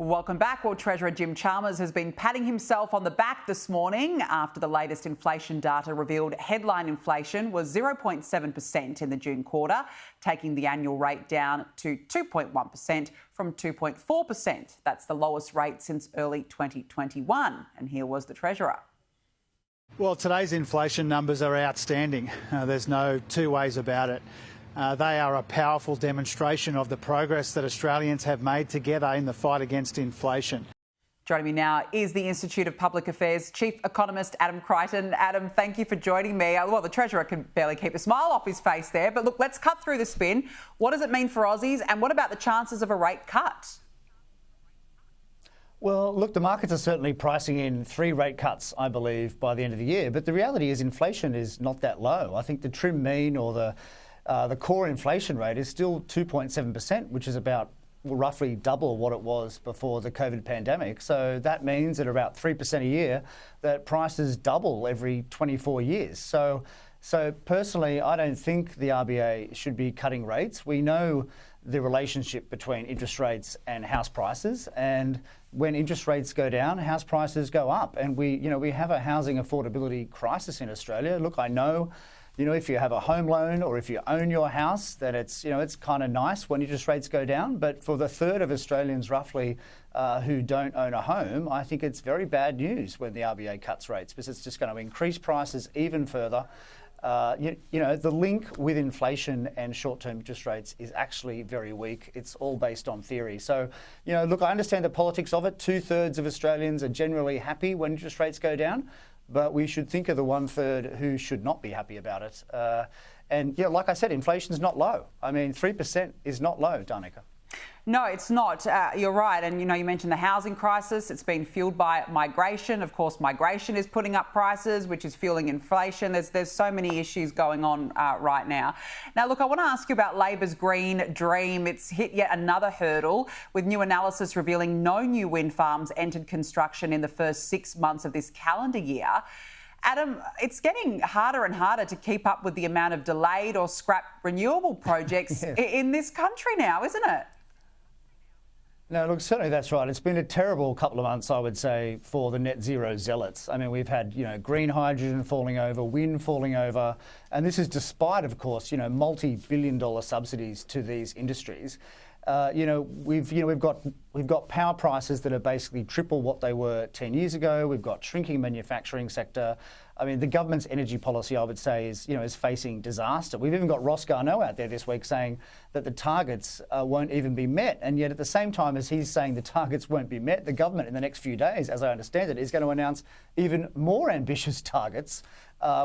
Welcome back. Well, Treasurer Jim Chalmers has been patting himself on the back this morning after the latest inflation data revealed headline inflation was 0.7% in the June quarter, taking the annual rate down to 2.1% from 2.4%. That's the lowest rate since early 2021. And here was the Treasurer. Well, today's inflation numbers are outstanding. There's no two ways about it. They are a powerful demonstration of the progress that Australians have made together in the fight against inflation. Joining me now is the Institute of Public Affairs Chief Economist, Adam Creighton. Adam, thank you for joining me. Well, the Treasurer can barely keep a smile off his face there. But look, let's cut through the spin. What does it mean for Aussies, and what about the chances of a rate cut? Well, look, the markets are certainly pricing in 3 rate cuts, I believe, by the end of the year. But the reality is inflation is not that low. I think the trim mean or the core inflation rate is still 2.7%, which is about roughly double what it was before the COVID pandemic. So that means at about 3% a year that prices double every 24 years. So personally, I don't think the RBA should be cutting rates. We know the relationship between interest rates and house prices, and when interest rates go down, house prices go up. And we have a housing affordability crisis in Australia. Look, I know, if you have a home loan or if you own your house, then it's kind of nice when interest rates go down. But for the third of Australians roughly who don't own a home, I think it's very bad news when the RBA cuts rates, because it's just going to increase prices even further. The link with inflation and short-term interest rates is actually very weak. It's all based on theory. So, look, I understand the politics of it. 2/3 of Australians are generally happy when interest rates go down, but we should think of the 1/3 who should not be happy about it. Like I said, inflation's not low. I mean, 3% is not low, Danica. No, it's not. You're right. And, you mentioned the housing crisis. It's been fueled by migration. Of course, migration is putting up prices, which is fueling inflation. There's so many issues going on right now. Now, look, I want to ask you about Labor's green dream. It's hit yet another hurdle, with new analysis revealing no new wind farms entered construction in the first 6 months of this calendar year. Adam, it's getting harder and harder to keep up with the amount of delayed or scrapped renewable projects in this country now, isn't it? No, look, certainly that's right. It's been a terrible couple of months, I would say, for the net zero zealots. I mean, we've had, green hydrogen falling over, wind falling over, and this is despite, of course, multi-billion-dollar subsidies to these industries. We've got power prices that are basically triple what they were 10 years ago. We've got shrinking manufacturing sector. I mean, the government's energy policy, I would say, is facing disaster. We've even got Ross Garnaut out there this week saying that the targets won't even be met. And yet at the same time as he's saying the targets won't be met, the government in the next few days, as I understand it, is going to announce even more ambitious targets,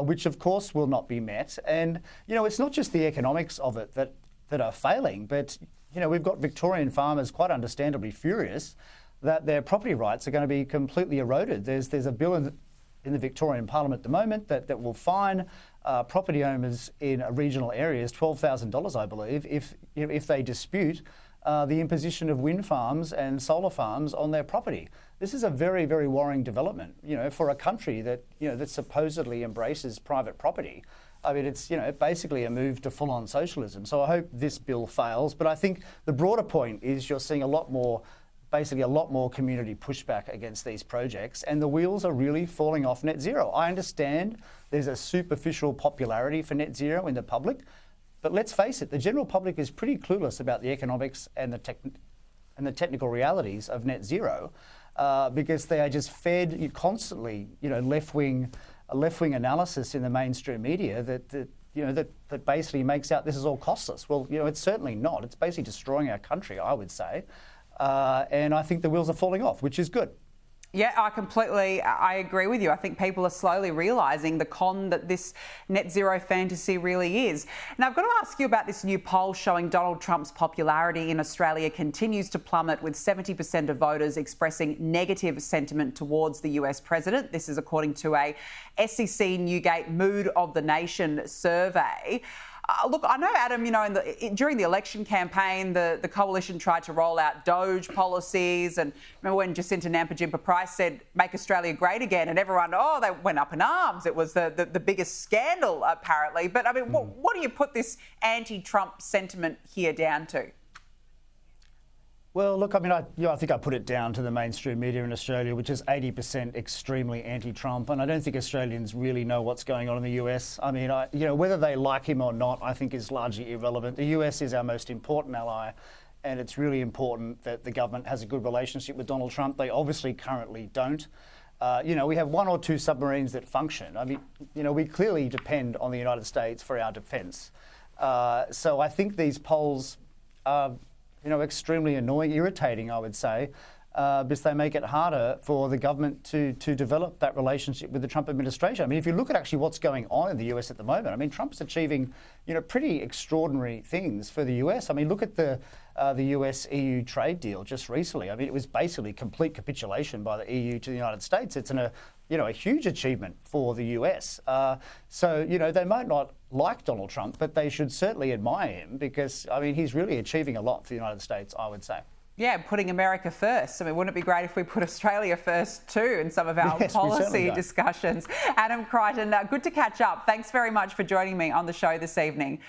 which of course will not be met. And, it's not just the economics of it that are failing, but we've got Victorian farmers quite understandably furious that their property rights are going to be completely eroded. There's a bill in the Victorian Parliament at the moment that will fine property owners in regional areas $12,000, I believe, if they dispute the imposition of wind farms and solar farms on their property. This is a very, very worrying development, for a country that supposedly embraces private property. I mean, it's, basically a move to full-on socialism. So I hope this bill fails. But I think the broader point is you're seeing a lot more community pushback against these projects, and the wheels are really falling off net zero. I understand there's a superficial popularity for net zero in the public, but let's face it, the general public is pretty clueless about the economics and the technical realities of net zero, because they are just fed constantly, left-wing analysis in the mainstream media that basically makes out this is all costless. Well, it's certainly not. It's basically destroying our country, I would say. And I think the wheels are falling off, which is good. Yeah, I agree with you. I think people are slowly realising the con that this net zero fantasy really is. Now, I've got to ask you about this new poll showing Donald Trump's popularity in Australia continues to plummet, with 70% of voters expressing negative sentiment towards the US president. This is according to a SEC Newgate Mood of the Nation survey. Look, I know, Adam, during the election campaign, the coalition tried to roll out Doge policies. And remember when Jacinta Nampijinpa-Price said, "Make Australia great again," and everyone, they went up in arms. It was the biggest scandal, apparently. But, I mean, what do you put this anti-Trump sentiment here down to? Well, look, I mean, I think I put it down to the mainstream media in Australia, which is 80% extremely anti-Trump, and I don't think Australians really know what's going on in the US. I mean, whether they like him or not, I think is largely irrelevant. The US is our most important ally, and it's really important that the government has a good relationship with Donald Trump. They obviously currently don't. We have one or two submarines that function. I mean, we clearly depend on the United States for our defence. So I think these polls are extremely annoying, irritating, I would say, because they make it harder for the government to develop that relationship with the Trump administration. I mean, if you look at actually what's going on in the US at the moment, I mean, Trump's achieving, pretty extraordinary things for the US. I mean, look at the US-EU trade deal just recently. I mean, it was basically complete capitulation by the EU to the United States. It's a huge achievement for the US. So they might not like Donald Trump, but they should certainly admire him because, I mean, he's really achieving a lot for the United States, I would say. Yeah, putting America first. I mean, wouldn't it be great if we put Australia first too in some of our policy discussions? Adam Creighton, good to catch up. Thanks very much for joining me on the show this evening.